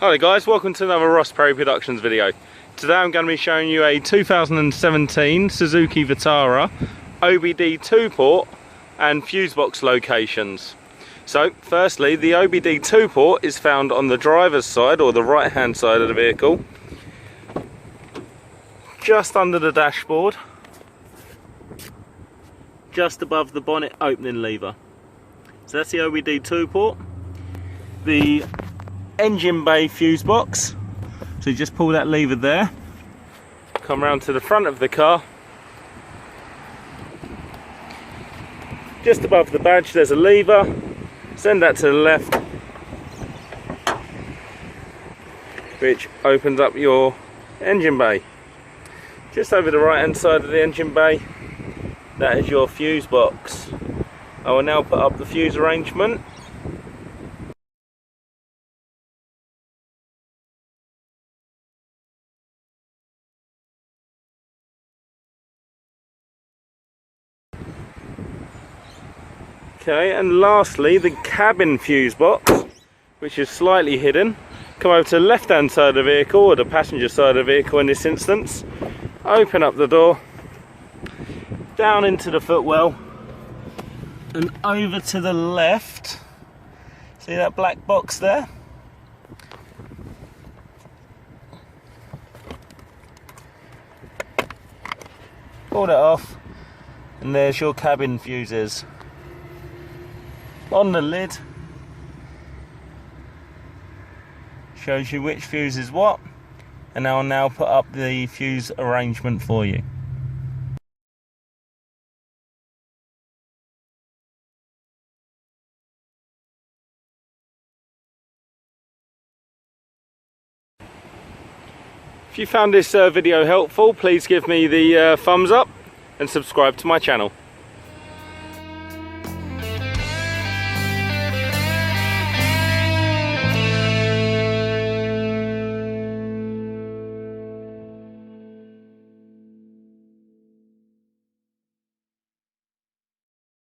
Hi guys, welcome to another Ross Perry Productions video. Today I'm going to be showing you a 2017 Suzuki Vitara OBD2 port and fuse box locations. So firstly, the OBD2 port is found on the driver's side or the right hand side of the vehicle, just under the dashboard, just above the bonnet opening lever. So that's the OBD2 port. The engine bay fuse box, so you just pull that lever there, come round to the front of the car, just above the badge there's a lever, send that to the left, which opens up your engine bay. Just over the right hand side of the engine bay, that is your fuse box. I will now put up the fuse arrangement. Okay, and lastly the cabin fuse box, which is slightly hidden. Come over to the left hand side of the vehicle, or the passenger side of the vehicle in this instance, open up the door, down into the footwell and over to the left. See that black box there? Pull that off and there's your cabin fuses. On the lid shows you which fuse is what, and I'll now put up the fuse arrangement for you. If you found this video helpful, please give me the thumbs up and subscribe to my channel.